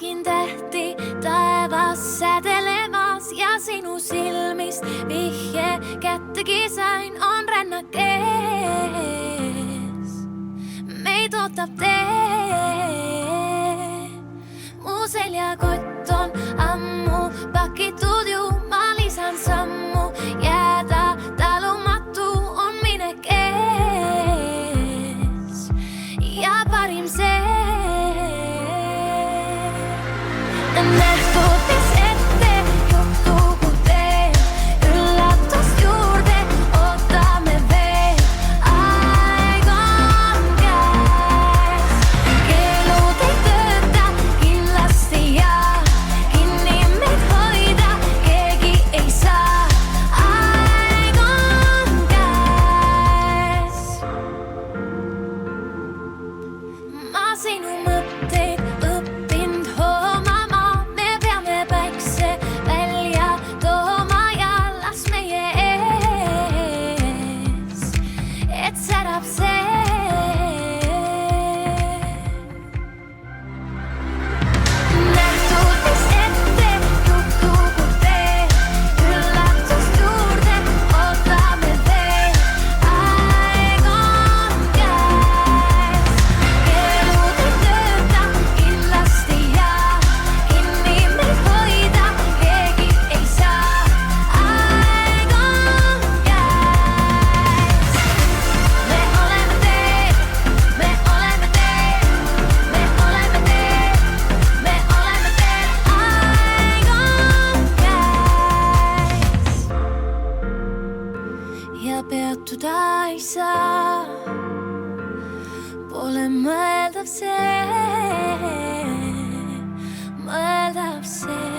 nägin tähti taevas sädelemas ja sinu silmist vihje kättegi sain, on rännak ees. Meid ootab tee. Mu seljakott on ammu pakitud ju, ma lisan sammu, jääda talumatu on minek ees ja parim see. Nähtud, mis ette juhtub, kui teen üllatust juurde, ootame veel. Aeg on käes, keelud ei tööta kindlasti ja kinni meid hoida keegi ei saa. Aeg on käes, ma sinu mõtteid õppinud hoomama, me peame päikse välja tooma ja las meie ees, et särab see. Nähtud, mis ette juhtub, kui teen üllatust juurde, ootame veel. Aeg on käes, keelud ei tööta kindlasti ja kinni meid hoida keegi ei saa. Aeg on käes, me oleme teel, me oleme teel, me oleme teel, me oleme teel. Aeg on käes ja peatuda ei saa, pole mõeldav see, mõeldav see.